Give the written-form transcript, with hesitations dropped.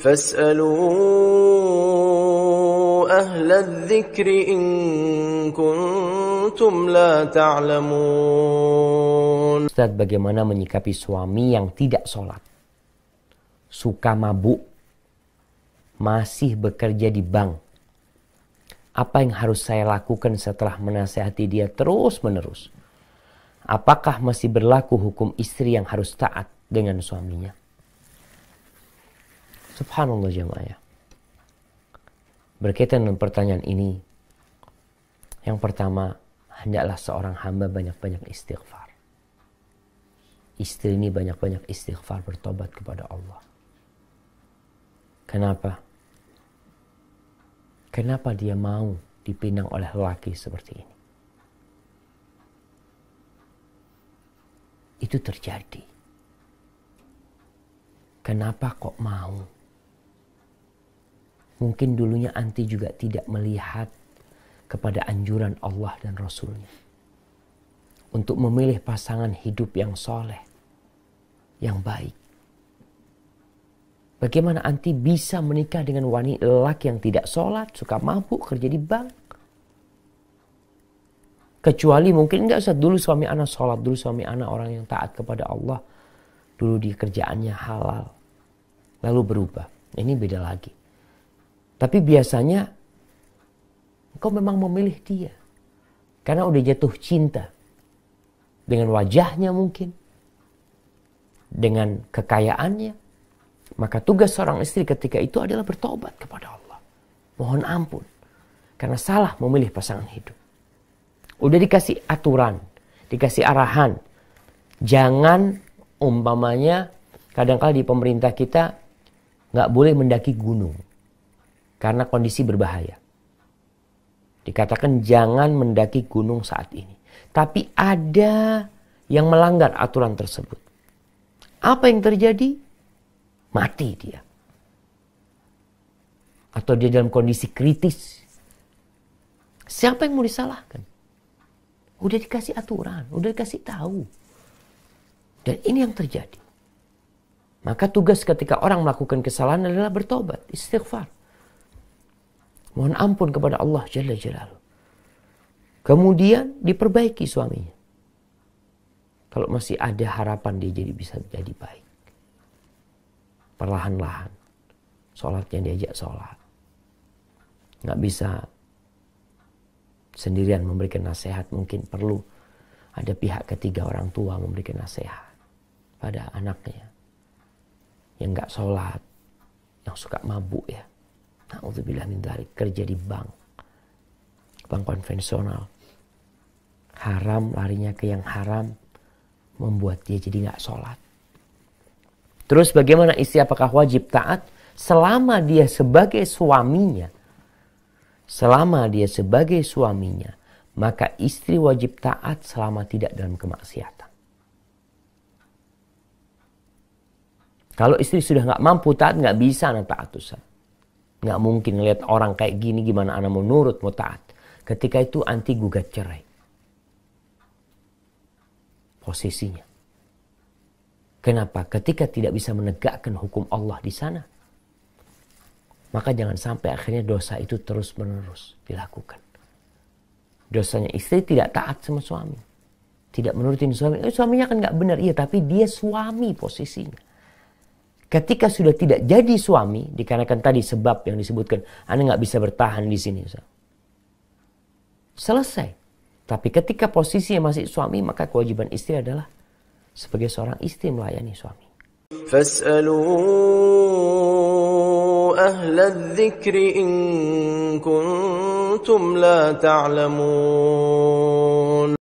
فاسألوا أهل الذكر إن كنتم لا تعلمون. Ustaz, bagaimana menyikapi suami yang tidak sholat, suka mabuk, masih bekerja di bank? Apa yang harus saya lakukan setelah menasihati dia terus-menerus? Apakah masih berlaku hukum istri yang harus taat dengan suaminya? Subhanallah jemaah. Berkaitan dengan pertanyaan ini, yang pertama, hendaklah seorang hamba banyak-banyak istighfar. Istri ini banyak-banyak istighfar, bertobat kepada Allah. Kenapa? Kenapa dia mau dipinang oleh lelaki seperti ini? Itu terjadi. Kenapa kok mau? Mungkin dulunya anti juga tidak melihat kepada anjuran Allah dan Rasulnya untuk memilih pasangan hidup yang soleh, yang baik. Bagaimana anti bisa menikah dengan wanita lelaki yang tidak sholat, suka mabuk, kerja di bank? Kecuali mungkin enggak usah dulu suami anak sholat, dulu suami anak orang yang taat kepada Allah, dulu di kerjaannya halal, lalu berubah. Ini beda lagi. Tapi biasanya engkau memang memilih dia karena udah jatuh cinta dengan wajahnya mungkin, dengan kekayaannya. Maka tugas seorang istri ketika itu adalah bertobat kepada Allah. Mohon ampun. Karena salah memilih pasangan hidup. Udah dikasih aturan. Dikasih arahan. Jangan umpamanya kadang-kala di pemerintah kita nggak boleh mendaki gunung. Karena kondisi berbahaya. Dikatakan jangan mendaki gunung saat ini. Tapi ada yang melanggar aturan tersebut. Apa yang terjadi? Mati dia. Atau dia dalam kondisi kritis. Siapa yang mau disalahkan? Udah dikasih aturan, udah dikasih tahu. Dan ini yang terjadi. Maka tugas ketika orang melakukan kesalahan adalah bertobat, istighfar. Mohon ampun kepada Allah Jalla Jalaluhu. Kemudian diperbaiki suaminya. Kalau masih ada harapan dia bisa jadi baik. Perlahan-lahan. Sholatnya diajak sholat. Nggak bisa sendirian memberikan nasihat. Mungkin perlu ada pihak ketiga, orang tua memberikan nasihat pada anaknya. Yang nggak sholat. Yang suka mabuk ya. Na'udzubillah min dzalik. Kerja di bank. Bank konvensional. Haram, larinya ke yang haram. Membuat dia jadi nggak sholat. Terus bagaimana istri, apakah wajib taat? Selama dia sebagai suaminya. Selama dia sebagai suaminya. Maka istri wajib taat selama tidak dalam kemaksiatan. Kalau istri sudah nggak mampu taat, nggak bisa anak taat Ustaz. Nggak mungkin ngeliat orang kayak gini, gimana anak mau nurut, mau taat. Ketika itu anti gugat cerai. Posisinya. Kenapa? Ketika tidak bisa menegakkan hukum Allah di sana, maka jangan sampai akhirnya dosa itu terus-menerus dilakukan. Dosanya istri tidak taat sama suami. Tidak menurutin suami. Suaminya kan nggak benar. Iya, tapi dia suami posisinya. Ketika sudah tidak jadi suami, dikarenakan tadi sebab yang disebutkan, Anda nggak bisa bertahan di sini. Selesai. Tapi ketika posisinya masih suami, maka kewajiban istri adalah sebagai seorang istri melayani suami. Fas'alu ahla dzikri in kuntum la ta'lamun.